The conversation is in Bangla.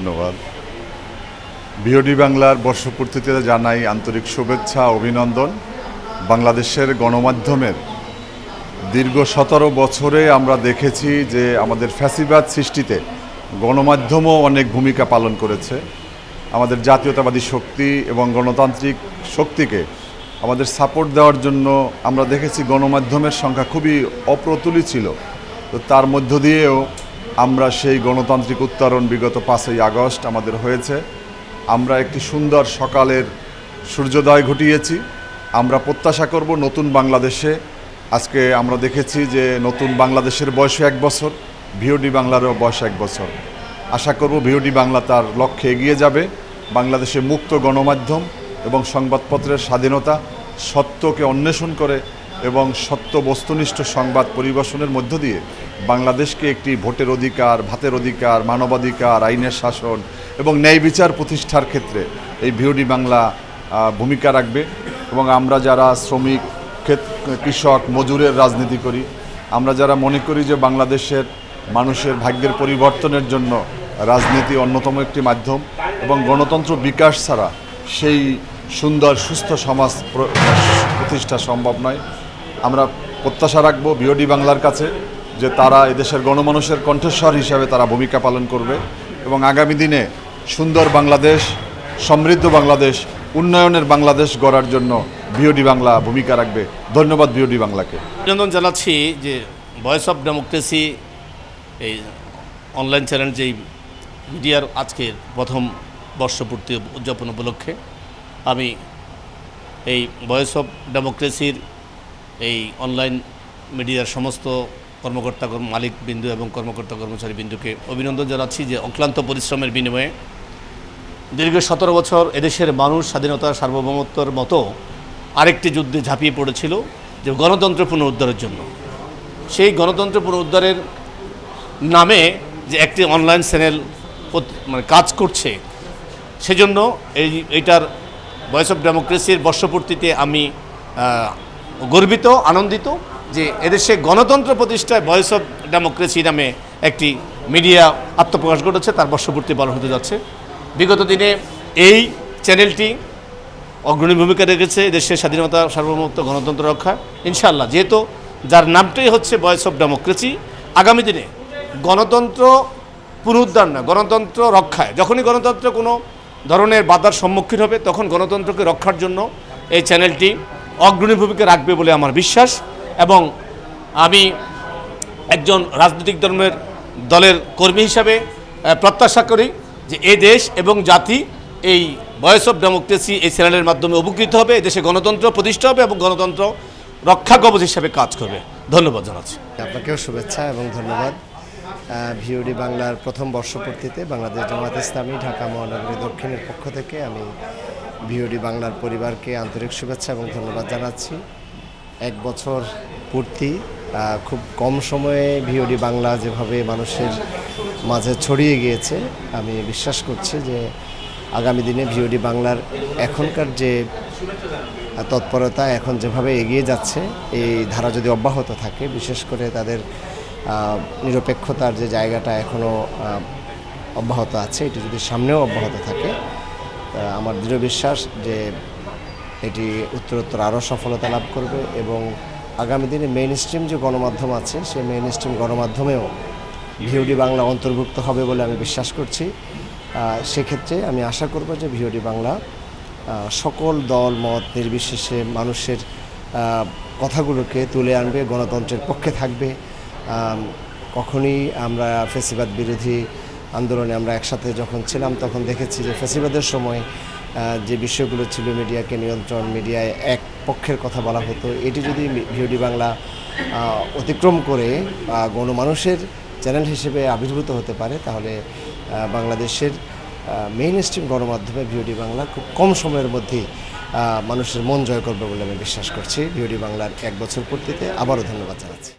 ধন্যবাদ। বিওডি বাংলার বর্ষপূর্তিতে জানাই আন্তরিক শুভেচ্ছা অভিনন্দন। বাংলাদেশের গণমাধ্যমের দীর্ঘ 17 বছরে আমরা দেখেছি যে আমাদের ফ্যাসিবাদ সৃষ্টিতে গণমাধ্যমও অনেক ভূমিকা পালন করেছে। আমাদের জাতীয়তাবাদী শক্তি এবং গণতান্ত্রিক শক্তিকে আমাদের সাপোর্ট দেওয়ার জন্য আমরা দেখেছি গণমাধ্যমের সংখ্যা খুবই অপ্রতুলই ছিল। তো তার মধ্য দিয়েও আমরা সেই গণতান্ত্রিক উত্তরণ বিগত 5ই আগস্ট আমাদের হয়েছে। আমরা একটি সুন্দর সকালের সূর্যোদয় ঘটিয়েছি। আমরা প্রত্যাশা করব নতুন বাংলাদেশে, আজকে আমরা দেখেছি যে নতুন বাংলাদেশের বয়স 1 বছর, বিওডি বাংলারও বয়স 1 বছর। আশা করব বিওডি বাংলা তার লক্ষ্যে এগিয়ে যাবে। বাংলাদেশে মুক্ত গণমাধ্যম এবং সংবাদপত্রের স্বাধীনতা, সত্যকে অন্বেষণ করে এবং সত্য বস্তুনিষ্ঠ সংবাদ পরিবেশনের মধ্য দিয়ে বাংলাদেশকে একটি ভোটের অধিকার, ভাতের অধিকার, মানবাধিকার, আইনের শাসন এবং ন্যায় বিচার প্রতিষ্ঠার ক্ষেত্রে এই বিওডি বাংলা ভূমিকা রাখবে। এবং আমরা যারা শ্রমিক, কৃষক, মজুরের রাজনীতি করি, আমরা যারা মনে করি যে বাংলাদেশের মানুষের ভাগ্যের পরিবর্তনের জন্য রাজনীতি অন্যতম একটি মাধ্যম এবং গণতন্ত্র বিকাশ ছাড়া সেই সুন্দর সুস্থ সমাজ প্রতিষ্ঠা সম্ভব নয়। আমরা প্রত্যাশা রাখবো বিওডি বাংলার কাছে যে তারা এদেশের গণমানুষের কণ্ঠস্বর হিসাবে তারা ভূমিকা পালন করবে এবং আগামী দিনে সুন্দর বাংলাদেশ, সমৃদ্ধ বাংলাদেশ, উন্নয়নের বাংলাদেশ গড়ার জন্য বিওডি বাংলা ভূমিকা রাখবে। ধন্যবাদ বিওডি বাংলাকে। অভিনন্দন জানাচ্ছি যে ভয়েস অফ ডেমোক্রেসি এই অনলাইন চ্যানেল যেই মিডিয়ার আজকের প্রথম বর্ষপূর্তি উদযাপন উপলক্ষে আমি এই ভয়েস অফ ডেমোক্রেসির এই অনলাইন মিডিয়ার সমস্ত কর্মকর্তা মালিকবৃন্দ এবং কর্মকর্তা কর্মচারীবৃন্দকে অভিনন্দন জানাচ্ছি যে অক্লান্ত পরিশ্রমের বিনিময়ে দীর্ঘ 17 বছর এদেশের মানুষ স্বাধীনতা সার্বভৌমত্বর মতো আরেকটি যুদ্ধে ঝাঁপিয়ে পড়েছিল যে গণতন্ত্র পুনরুদ্ধারের জন্য। সেই গণতন্ত্র পুনরুদ্ধারের নামে যে একটি অনলাইন চ্যানেল কাজ করছে, সেজন্য এইটার ভয়েস অফ ডেমোক্রেসির বর্ষপূর্তিতে আমি গর্বিত, আনন্দিত যে এদেশে গণতন্ত্র প্রতিষ্ঠায় ভয়েস অফ ডেমোক্রেসি নামে একটি মিডিয়া আত্মপ্রকাশ ঘটেছে, তার বর্ষপূর্তি পালন হতে যাচ্ছে। বিগত দিনে এই চ্যানেলটি অগ্রণী ভূমিকা রেখেছে দেশের স্বাধীনতা সার্বভৌমত্ব গণতন্ত্র রক্ষা। ইনশাআল্লাহ, যেহেতু যার নামটাই হচ্ছে ভয়েস অফ ডেমোক্রেসি, আগামী দিনে গণতন্ত্র পুনরুদ্ধার না, গণতন্ত্র রক্ষায়, যখনই গণতন্ত্র কোনো ধরনের বাধার সম্মুখীন হবে তখন গণতন্ত্রকে রক্ষার জন্য এই চ্যানেলটি অগ্রণী ভূমিকা রাখবে বলে আমার বিশ্বাস। এবং আমি একজন রাজনৈতিক দলের কর্মী হিসাবে প্রত্যাশা করি যে এই দেশ এবং জাতি এই ভয়েস অফ ডেমোক্রেসি এই চ্যানেলের মাধ্যমে উপকৃত হবে, এদেশে গণতন্ত্র প্রতিষ্ঠা হবে এবং গণতন্ত্র রক্ষা কবচ হিসাবে কাজ করবে। ধন্যবাদ জানাচ্ছি। আপনাকেও শুভেচ্ছা এবং ধন্যবাদ। বিওডি বাংলার প্রথম বর্ষপূর্তিতে বাংলাদেশ জামায়াত ইসলামী ঢাকা মহানগরী দক্ষিণের পক্ষ থেকে আমি বিওডি বাংলার পরিবারকে আন্তরিক শুভেচ্ছা এবং ধন্যবাদ জানাচ্ছি। 1 বছর পূর্তি, খুব কম সময়ে বিওডি বাংলা যেভাবে মানুষের মাঝে ছড়িয়ে গিয়েছে, আমি বিশ্বাস করছি যে আগামী দিনে বিওডি বাংলার এখনকার যে তৎপরতা, এখন যেভাবে এগিয়ে যাচ্ছে, এই ধারা যদি অব্যাহত থাকে, বিশেষ করে তাদের নিরপেক্ষতার যে জায়গাটা এখনও অব্যাহত আছে, এটি যদি সামনেও অব্যাহত থাকে, আমার দৃঢ় বিশ্বাস যে এটি উত্তরোত্তর আরও সফলতা লাভ করবে এবং আগামী দিনে মেইন স্ট্রিম যে গণমাধ্যম আছে, সেই মেইন স্ট্রিম গণমাধ্যমেও বিওডি বাংলা অন্তর্ভুক্ত হবে বলে আমি বিশ্বাস করছি। সেক্ষেত্রে আমি আশা করব যে বিওডি বাংলা সকল দল মত নির্বিশেষে মানুষের কথাগুলোকে তুলে আনবে, গণতন্ত্রের পক্ষে থাকবে। কখনই আমরা ফ্যাসিবাদ বিরোধী আন্দোলনে আমরা একসাথে যখন ছিলাম তখন দেখেছি যে ফ্যাসিবাদের সময় যে বিষয়গুলো ছিল, মিডিয়াকে নিয়ন্ত্রণ, মিডিয়ায় এক পক্ষের কথা বলা হতো, এটি যদি বিওডি বাংলা অতিক্রম করে গণমানুষের চ্যানেল হিসেবে আবির্ভূত হতে পারে, তাহলে বাংলাদেশের মেইন স্ট্রিম গণমাধ্যমে বিওডি বাংলা খুব কম সময়ের মধ্যেই মানুষের মন জয় করবে বলে আমি বিশ্বাস করছি। বিওডি বাংলার 1 বছর পূর্তিতে আবারও ধন্যবাদ জানাচ্ছি।